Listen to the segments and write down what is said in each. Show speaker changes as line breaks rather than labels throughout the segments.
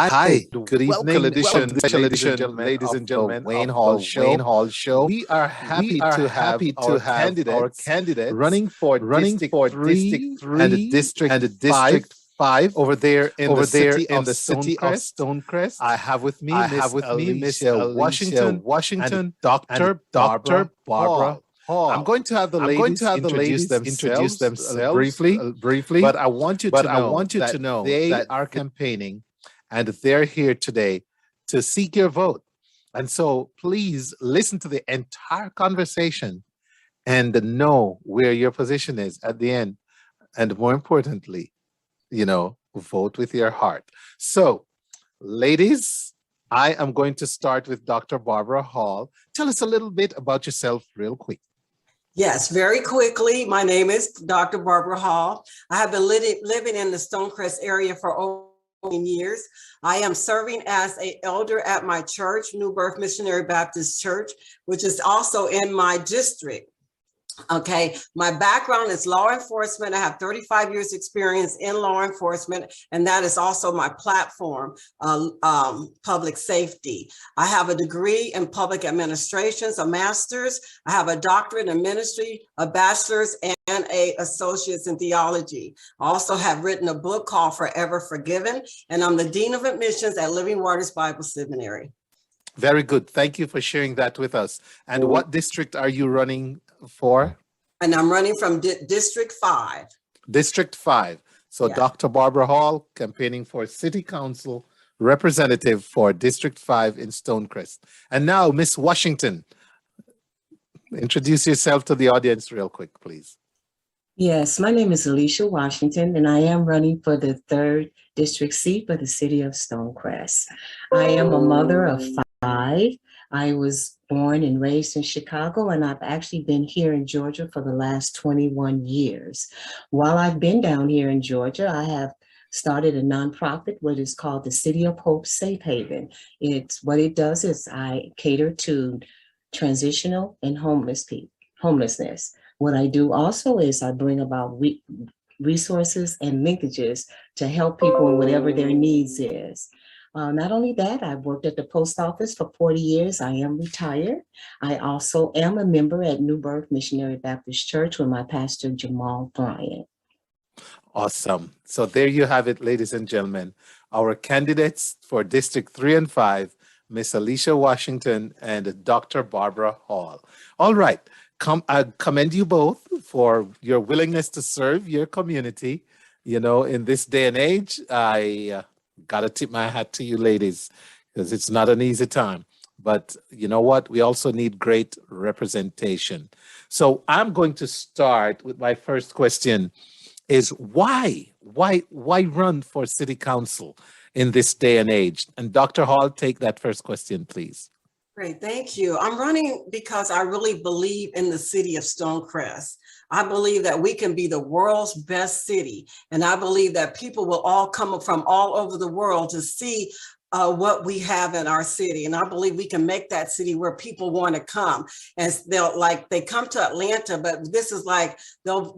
Hi, good evening, special edition, ladies and gentlemen, Wayne Hall Show. We are happy to have our candidate running for District 3 and District 5 over there in the city of Stonecrest. I have with me Miss Alecia Washington and Dr. Barbara Hall. I'm going to have the ladies introduce themselves briefly, but I want you to know that they are campaigning and they're here today to seek your vote. And so please listen to the entire conversation and know where your position is at the end. And more importantly, vote with your heart. So, ladies, I am going to start with Dr. Barbara Hall. Tell us a little bit about yourself real quick.
Yes, very quickly. My name is Dr. Barbara Hall. I have been living in the Stonecrest area for over years. I am serving as an elder at my church, New Birth Missionary Baptist Church, which is also in my district. Okay, my background is law enforcement. I have 35 years experience in law enforcement, and that is also my platform, public safety. I have a degree in public administrations, a master's. I have a doctorate in ministry, a bachelor's, and an associate's in theology. I also have written a book called Forever Forgiven, and I'm the Dean of Admissions at Living Waters Bible Seminary.
Very good. Thank you for sharing that with us. And what district are you running for?
And I'm running from District 5.
District 5. So yeah. Dr. Barbara Hall campaigning for City Council representative for District 5 in Stonecrest. And now, Miss Washington, introduce yourself to the audience real quick, please.
Yes, my name is Alecia Washington, and I am running for the 3rd District seat for the city of Stonecrest. I am a mother of 5. I was born and raised in Chicago, and I've actually been here in Georgia for the last 21 years. While I've been down here in Georgia, I have started a nonprofit, what is called the City of Hope Safe Haven. What it does is I cater to transitional and homelessness. What I do also is I bring about resources and linkages to help people in whatever their needs is. Not only that, I've worked at the post office for 40 years. I am retired. I also am a member at New Birth Missionary Baptist Church with my pastor, Jamal Bryant.
Awesome. So there you have it, ladies and gentlemen. Our candidates for District 3 and 5, Miss Alecia Washington and Dr. Barbara Hall. All right. I commend you both for your willingness to serve your community. In this day and age, I got to tip my hat to you ladies, because it's not an easy time. But you know what? We also need great representation. So I'm going to start with my first question is why run for city council in this day and age? And Dr. Hall, take that first question, please.
Great, thank you. I'm running because I really believe in the city of Stonecrest. I believe that we can be the world's best city. And I believe that people will all come from all over the world to see what we have in our city. And I believe we can make that city where people want to come. And they come to Atlanta, but this is like, they'll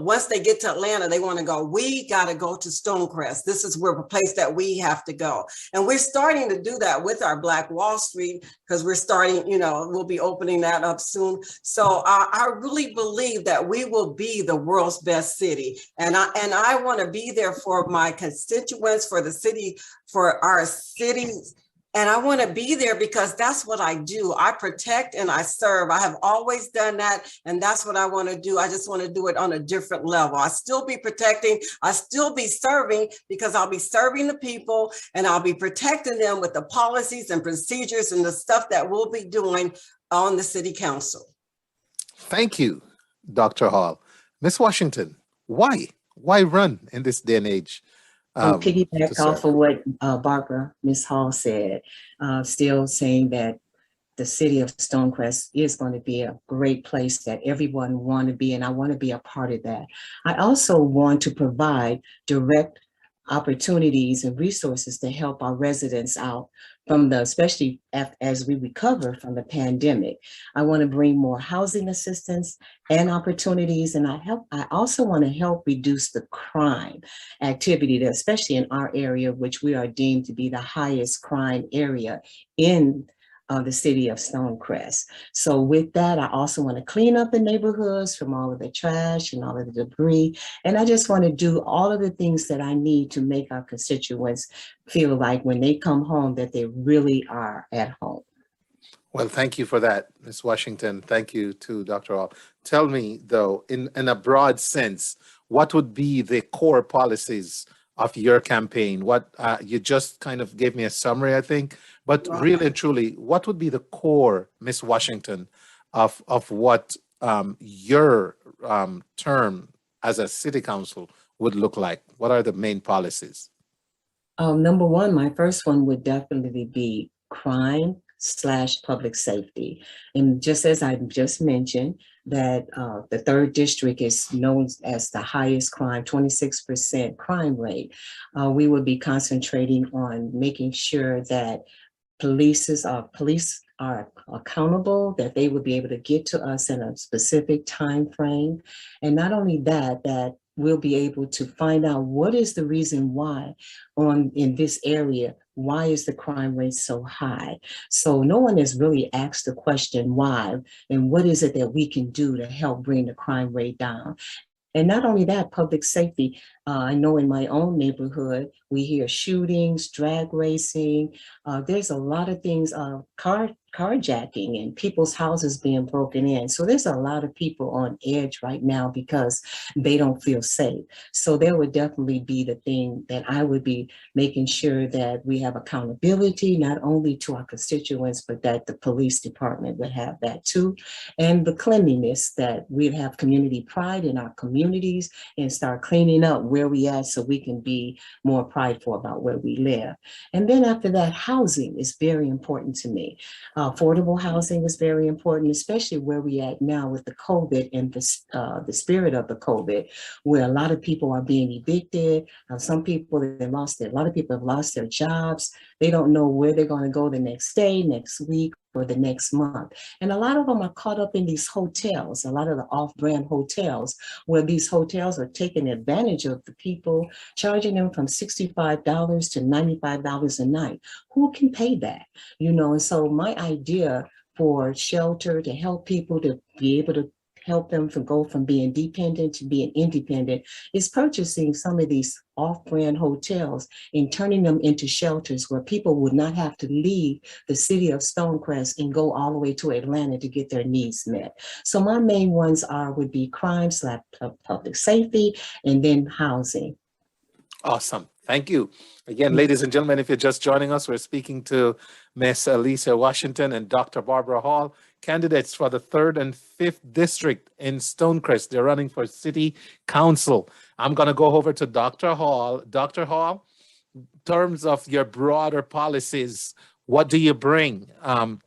once they get to Atlanta, they want to go, we got to go to Stonecrest. This is where a place that we have to go. And we're starting to do that with our Black Wall Street, because we're starting, we'll be opening that up soon. So I really believe that we will be the world's best city. And I want to be there for my constituents, for the city, for our cities And I want to be there because that's what I do. I protect and I serve. I have always done that. And that's what I want to do. I just want to do it on a different level. I still be protecting. I still be serving because I'll be serving the people and I'll be protecting them with the policies and procedures and the stuff that we'll be doing on the city council.
Thank you, Dr. Hall. Ms. Washington, why? Why run in this day and age?
Piggyback off of what Ms. Hall said, still saying that the city of Stonecrest is going to be a great place that everyone want to be, and I want to be a part of that. I also want to provide direct opportunities and resources to help our residents out from especially as we recover from the pandemic. I want to bring more housing assistance and opportunities, and I also want to help reduce the crime activity, especially in our area, which we are deemed to be the highest crime area in the city of Stonecrest. So with that, I also want to clean up the neighborhoods from all of the trash and all of the debris. And I just want to do all of the things that I need to make our constituents feel like when they come home that they really are at home.
Well, thank you for that, Ms. Washington. Thank you to Dr. Hall. Tell me, though, in a broad sense, what would be the core policies of your campaign? What you just kind of gave me a summary, I think, but really and truly, what would be the core, Ms. Washington, of what your term as a city council would look like? What are the main policies?
Number one, my first one would definitely be crime/public safety. And just as I just mentioned, that the 3rd district is known as the highest crime, 26% crime rate. We will be concentrating on making sure that police are accountable, that they would be able to get to us in a specific time frame. And not only that, that we'll be able to find out what is the reason why in this area, why is the crime rate so high? So no one has really asked the question why, and what is it that we can do to help bring the crime rate down? And not only that, public safety. I know in my own neighborhood, we hear shootings, drag racing. There's a lot of things, carjacking and people's houses being broken in. So there's a lot of people on edge right now because they don't feel safe. So there would definitely be the thing that I would be making sure that we have accountability, not only to our constituents, but that the police department would have that too. And the cleanliness, that we'd have community pride in our communities and start cleaning up where we at so we can be more prideful about where we live. And then after that, housing is very important to me. Affordable housing is very important, especially where we at now with the COVID and the spirit of the COVID, where a lot of people are being evicted. Some people have lost a lot of people have lost their jobs. They don't know where they're going to go the next day, next week, or the next month. And a lot of them are caught up in these hotels, a lot of the off-brand hotels, where these hotels are taking advantage of the people, charging them from $65 to $95 a night. Who can pay that? You know, and so my idea for shelter to help people to be able to help them to go from being dependent to being independent is purchasing some of these off-brand hotels and turning them into shelters where people would not have to leave the city of Stonecrest and go all the way to Atlanta to get their needs met. So my main ones would be crime/public safety, and then housing.
Awesome. Thank you. Again, ladies and gentlemen, if you're just joining us, we're speaking to Ms. Alecia Washington and Dr. Barbara Hall, candidates for the 3rd and 5th district in Stonecrest. They're running for city council. I'm going to go over to Dr. Hall. Dr. Hall, in terms of your broader policies, what do you bring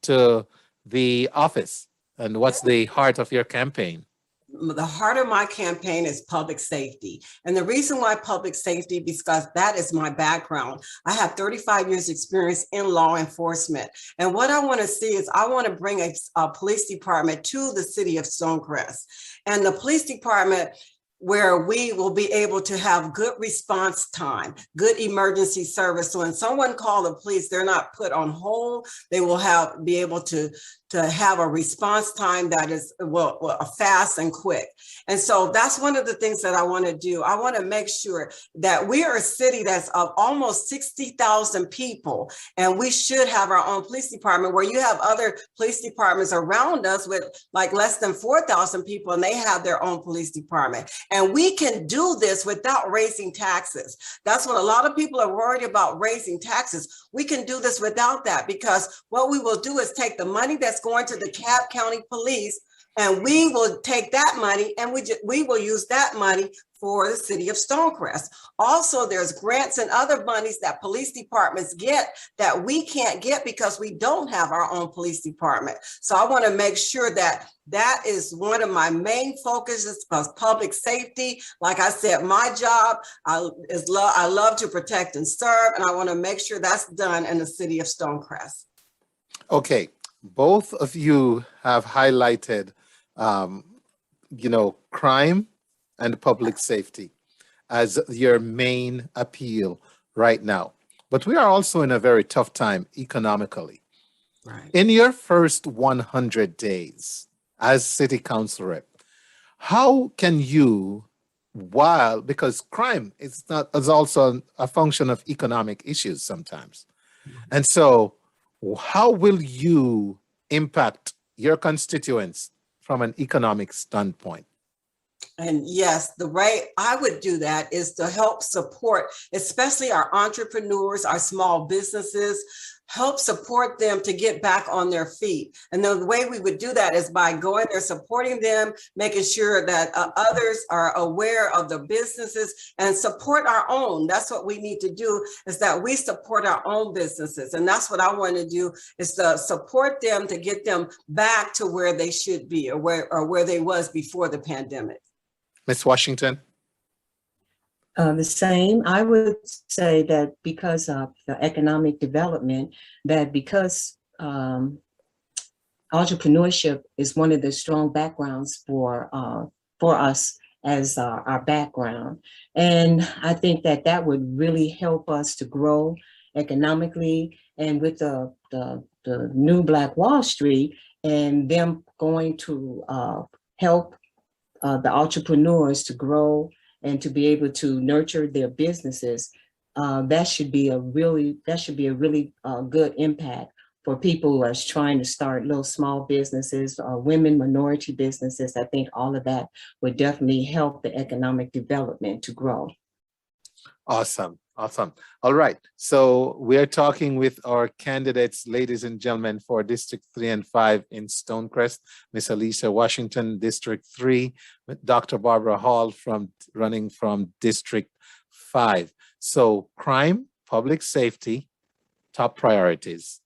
to the office, and what's the heart of your campaign?
The heart of my campaign is public safety. And the reason why public safety, because that is my background. I have 35 years experience in law enforcement. And what I want to see is I want to bring a police department to the city of Stonecrest. And the police department where we will be able to have good response time, good emergency service. So when someone calls the police, they're not put on hold. They will be able to have a response time that is fast and quick. And so that's one of the things that I want to do. I want to make sure that we are a city that's of almost 60,000 people, and we should have our own police department, where you have other police departments around us with like less than 4,000 people, and they have their own police department. And we can do this without raising taxes. That's what a lot of people are worried about, raising taxes. We can do this without that, because what we will do is take the money that's going to the DeKalb County Police, and we will take that money and we will use that money for the city of Stonecrest. Also, there's grants and other monies that police departments get that we can't get because we don't have our own police department. So I want to make sure that that is one of my main focuses, because public safety, like I said, my job I love to protect and serve, and I want to make sure that's done in the city of Stonecrest.
Okay, both of you have highlighted, crime and public safety as your main appeal right now. But we are also in a very tough time economically.
Right.
In your first 100 days as city council rep, how can you, because crime is also a function of economic issues sometimes. And so how will you impact your constituents from an economic standpoint?
And yes, the way I would do that is to help support, especially our entrepreneurs, our small businesses, help support them to get back on their feet. And the way we would do that is by going there, supporting them, making sure that others are aware of the businesses, and support our own. That's what we need to do, is that we support our own businesses. And that's what I want to do, is to support them to get them back to where they should be, or where they was before the pandemic.
Ms. Washington?
The same. I would say that because of the economic development, that because entrepreneurship is one of the strong backgrounds for us as our background. And I think that would really help us to grow economically. And with the new Black Wall Street and them going to help the entrepreneurs to grow and to be able to nurture their businesses, that should be a really good impact for people who are trying to start little small businesses, women, minority businesses. I think all of that would definitely help the economic development to grow.
Awesome. All right. So we're talking with our candidates, ladies and gentlemen, for District 3 and 5 in Stonecrest, Ms. Alecia Washington, District 3, Dr. Barbara Hall running from District 5. So crime, public safety, top priorities.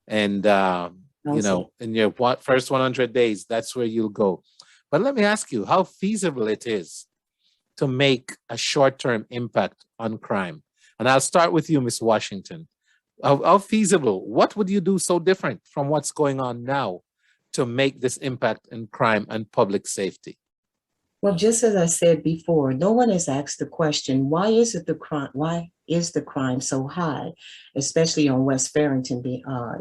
And, in your first 100 days, that's where you'll go. But let me ask you how feasible it is to make a short-term impact on crime. And I'll start with you, Ms. Washington. How feasible? What would you do so different from what's going on now to make this impact in crime and public safety?
Well, just as I said before, no one has asked the question, why is the crime so high, especially on West Farrington,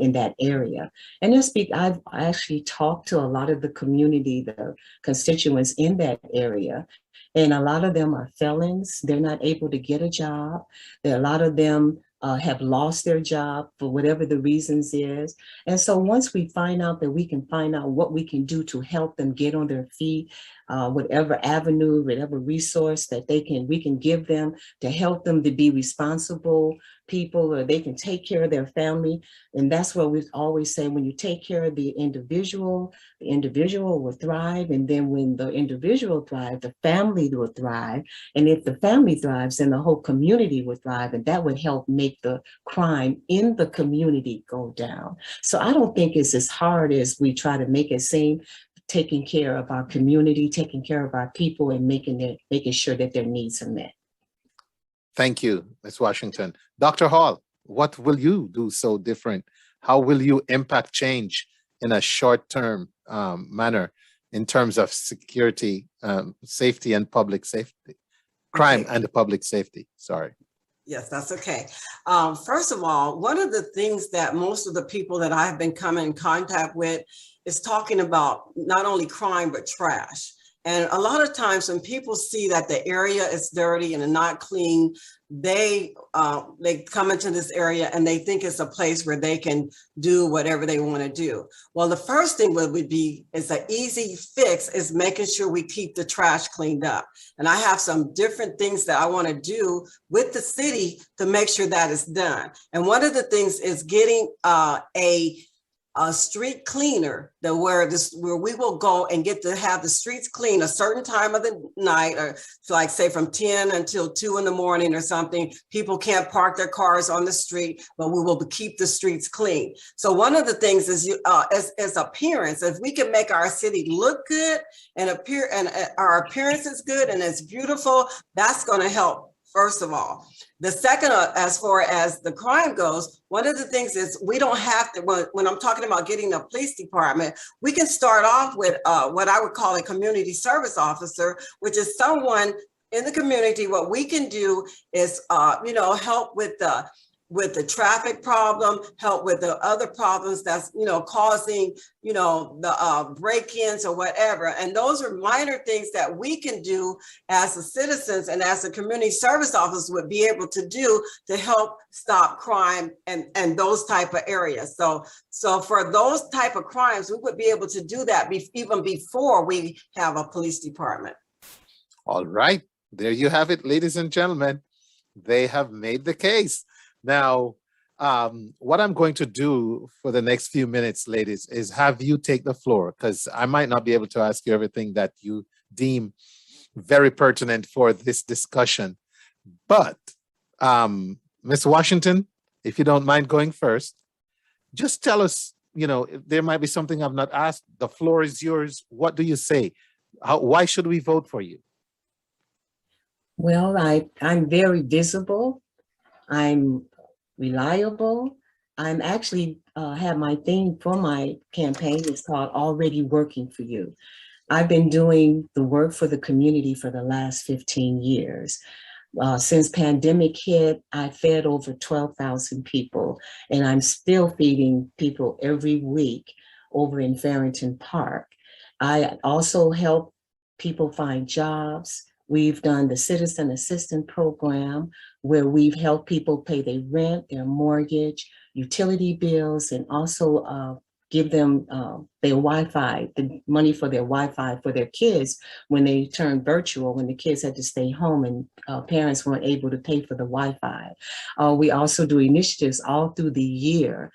in that area? And I've actually talked to a lot of the community, the constituents in that area, and a lot of them are felons. They're not able to get a job. A lot of them have lost their job for whatever the reasons is. And so once we find out that we can find out what we can do to help them get on their feet, whatever avenue, whatever resource that we can give them to help them to be responsible people, or they can take care of their family. And that's what we always say, when you take care of the individual will thrive. And then when the individual thrives, the family will thrive. And if the family thrives, then the whole community will thrive. And that would help make the crime in the community go down. So I don't think it's as hard as we try to make it seem. Taking care of our community, taking care of our people, and making sure that their needs are met.
Thank you, Ms. Washington. Dr. Hall, what will you do so different? How will you impact change in a short-term manner in terms of security, safety, and public safety, crime and public safety. Sorry.
Yes, that's okay. First of all, one of the things that most of the people that I have been coming in contact with is talking about not only crime, but trash. And a lot of times when people see that the area is dirty and not clean, they come into this area and they think it's a place where they can do whatever they want to do. Well, the first thing would be is an easy fix is making sure we keep the trash cleaned up. And I have some different things that I want to do with the city to make sure that is done. And one of the things is getting a street cleaner where we will go and get to have the streets clean a certain time of the night, or like say from 10 until 2 in the morning or something. People can't park their cars on the street, but we will keep the streets clean. So one of the things is as appearance, if we can make our city look good and our appearance is good and it's beautiful, that's going to help. First of all, the second, as far as the crime goes, one of the things is we don't have to, when I'm talking about getting a police department, we can start off with what I would call a community service officer, which is someone in the community. What we can do is, help with the traffic problem, help with the other problems that's, causing, the break-ins or whatever. And those are minor things that we can do as the citizens and as the community service officers would be able to do to help stop crime and those type of areas. So for those type of crimes, we would be able to do that even before we have a police department.
All right, there you have it, ladies and gentlemen. They have made the case. Now, what I'm going to do for the next few minutes, ladies, is have you take the floor, because I might not be able to ask you everything that you deem very pertinent for this discussion. But Ms. Washington, if you don't mind going first, just tell us, if there might be something I've not asked. The floor is yours. What do you say? Why should we vote for you?
Well, I'm very visible. I'm reliable. I'm actually have my theme for my campaign. It's called Already Working for You. I've been doing the work for the community for the last 15 years. Since pandemic hit, I fed over 12,000 people, and I'm still feeding people every week over in Farrington Park. I also help people find jobs. We've done the Citizen Assistance Program, where we've helped people pay their rent, their mortgage, utility bills, and also give them their Wi-Fi, the money for their Wi-Fi for their kids when they turned virtual, when the kids had to stay home and parents weren't able to pay for the Wi-Fi. We also do initiatives all through the year,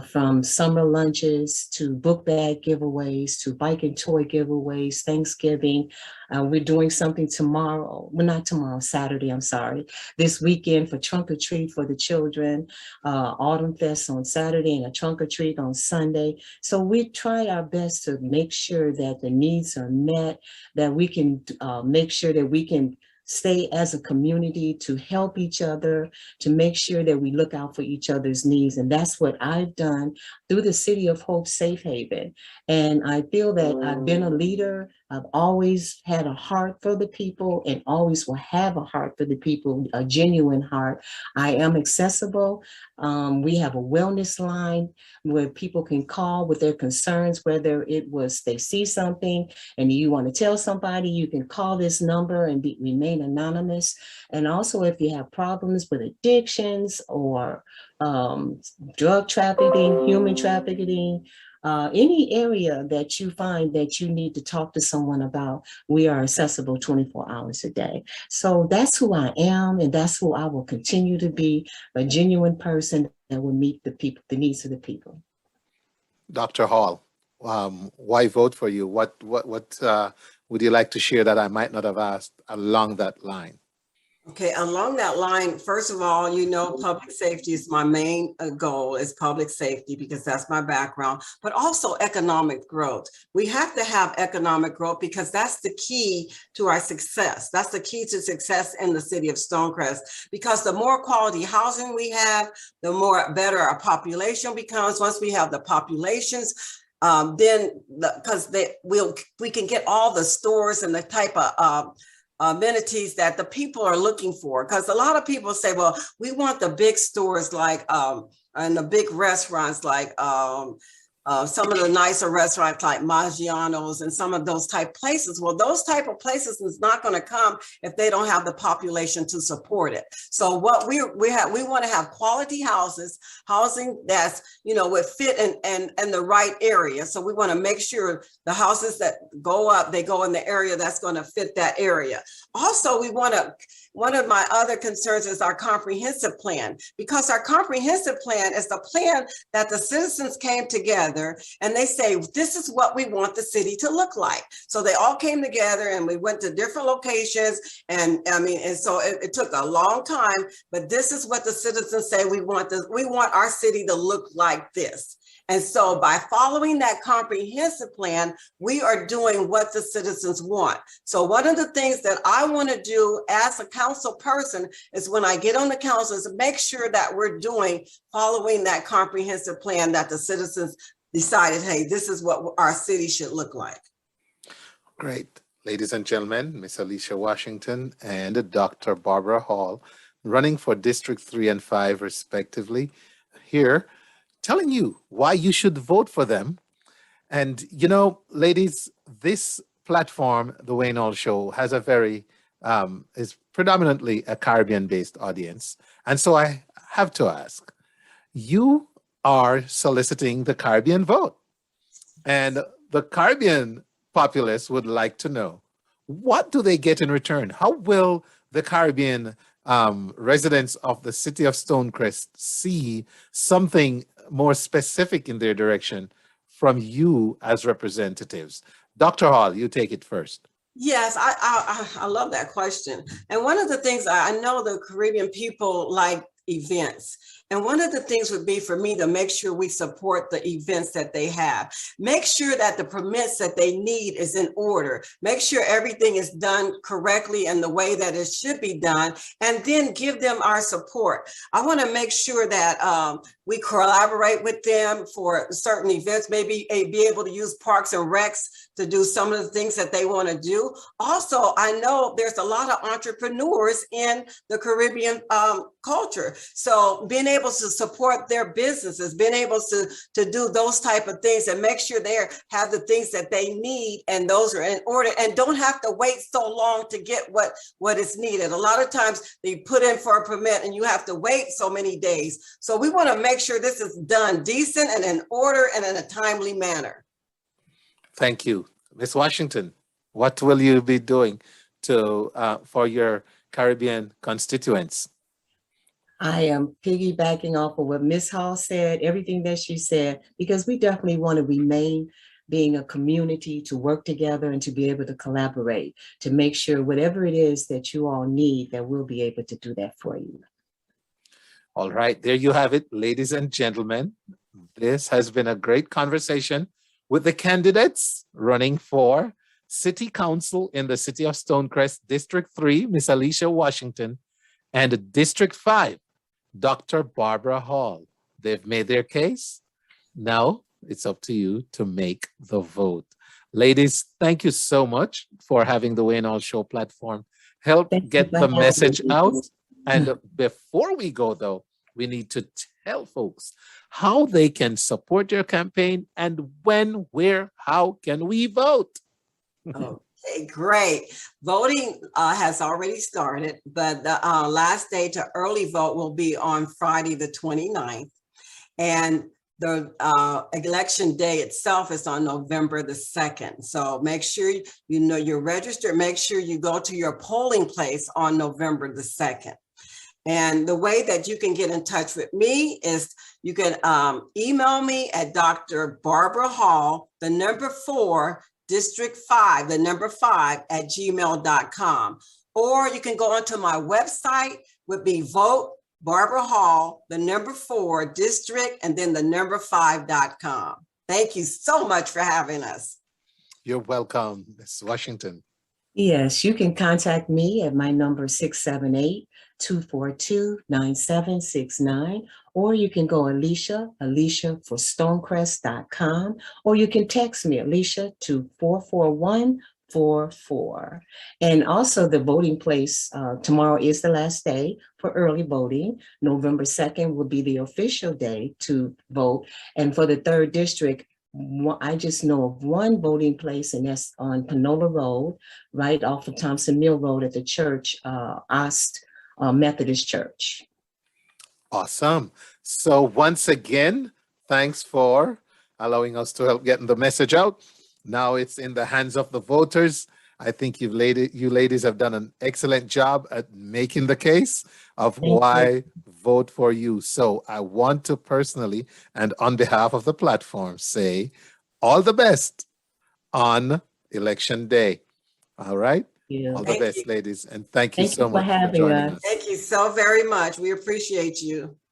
from summer lunches to book bag giveaways to bike and toy giveaways, Thanksgiving. We're doing something tomorrow, well, not tomorrow, Saturday, I'm sorry, this weekend for trunk or treat for the children, Autumn Fest on Saturday and a trunk or treat on Sunday. So we try our best to make sure that the needs are met, that we can make sure that we can stay as a community to help each other, to make sure that we look out for each other's needs. And that's what I've done through the City of Hope Safe Haven. And I feel that I've been a leader. I've always had a heart for the people and always will have a heart for the people, a genuine heart. I am accessible. We have a wellness line where people can call with their concerns, whether it was they see something and you want to tell somebody, you can call this number and remain anonymous. And also if you have problems with addictions or drug trafficking, human trafficking, any area that you find that you need to talk to someone about, we are accessible 24 hours a day. So that's who I am, and that's who I will continue to be, a genuine person that will meet the people, the needs of the people.
Dr. Hall, why vote for you? What would you like to share that I might not have asked along that line?
Okay, along that line, first of all, public safety is my main goal, is public safety, because that's my background, but also economic growth. We have to have economic growth because that's the key to our success. That's the key to success in the city of Stonecrest, because the more quality housing we have, the better our population becomes. Once we have the populations, then because we can get all the stores and the type of amenities that the people are looking for. Because a lot of people say, well, we want the big stores like and the big restaurants like some of the nicer restaurants like Maggiano's and some of those type places. Well, those type of places is not going to come if they don't have the population to support it. So what we want to have quality housing that's, would fit in the right area. So we want to make sure the houses that go up, they go in the area that's going to fit that area. Also, one of my other concerns is our comprehensive plan, because our comprehensive plan is the plan that the citizens came together and they say, this is what we want the city to look like. So they all came together and we went to different locations. And so it took a long time, but this is what the citizens say we want our city to look like this. And so by following that comprehensive plan, we are doing what the citizens want. So one of the things that I want to do as a council person is when I get on the council is make sure that we're following that comprehensive plan that the citizens decided, hey, this is what our city should look like.
Great. Ladies and gentlemen, Ms. Alecia Washington and Dr. Barbara Hall, running for District 3 and 5 respectively, here telling you why you should vote for them. And, ladies, this platform, The Wayne Hall Show, has is predominantly a Caribbean-based audience. And so I have to ask, you are soliciting the Caribbean vote. And the Caribbean populace would like to know, what do they get in return? How will the Caribbean residents of the city of Stonecrest see something more specific in their direction from you as representatives? Dr. Hall, you take it first.
Yes, I love that question. And one of the things I know the Caribbean people like events. And one of the things would be for me to make sure we support the events that they have. Make sure that the permits that they need is in order. Make sure everything is done correctly and the way that it should be done, and then give them our support. I want to make sure that we collaborate with them for certain events, maybe be able to use Parks and Recs to do some of the things that they want to do. Also, I know there's a lot of entrepreneurs in the Caribbean culture. So being able to support their businesses, being able to do those type of things and make sure they have the things that they need and those are in order and don't have to wait so long to get what is needed. A lot of times they put in for a permit and you have to wait so many days. So we want to make sure this is done decent and in order and in a timely manner.
Thank you. Ms. Washington, what will you be doing for your Caribbean constituents?
I am piggybacking off of what Ms. Hall said, everything that she said, because we definitely want to remain being a community, to work together and to be able to collaborate, to make sure whatever it is that you all need, that we'll be able to do that for you.
All right, there you have it, ladies and gentlemen. This has been a great conversation with the candidates running for City Council in the city of Stonecrest, District 3, Ms. Alecia Washington, and District 5, Dr. Barbara Hall. They've made their case. Now it's up to you to make the vote. Ladies, thank you so much for having the Wayne Hall Show platform help get the message out. And before we go, though, we need to tell folks how they can support your campaign and when, where, how can we vote?
Okay, great. Voting has already started, but the last day to early vote will be on Friday the 29th. And the election day itself is on November the 2nd. So make sure you're registered. Make sure you go to your polling place on November the 2nd. And the way that you can get in touch with me is you can email me at Dr. Barbara Hall, the number 4, District 5, the number 5 at gmail.com. Or you can go onto my website, would be Vote Barbara Hall, the number 4, District, and then the number 5.com. Thank you so much for having us.
You're welcome, Ms. Washington.
Yes, you can contact me at my number 678-242-9769, or you can go Alecia for Stonecrest.com, or you can text me, Alecia, to 44144. And also the voting place, tomorrow is the last day for early voting. November 2nd will be the official day to vote. And for the 3rd district, I just know of one voting place, and that's on Panola Road, right off of Thompson Mill Road at the church, Ost Methodist Church.
Awesome. So once again, thanks for allowing us to help getting the message out. Now it's in the hands of the voters. I think you ladies have done an excellent job at making the case of why vote for you. So I want to personally, and on behalf of the platform, say all the best on election day. All right? All the best, ladies. And thank you so much for joining us.
Thank you so very much. We appreciate you.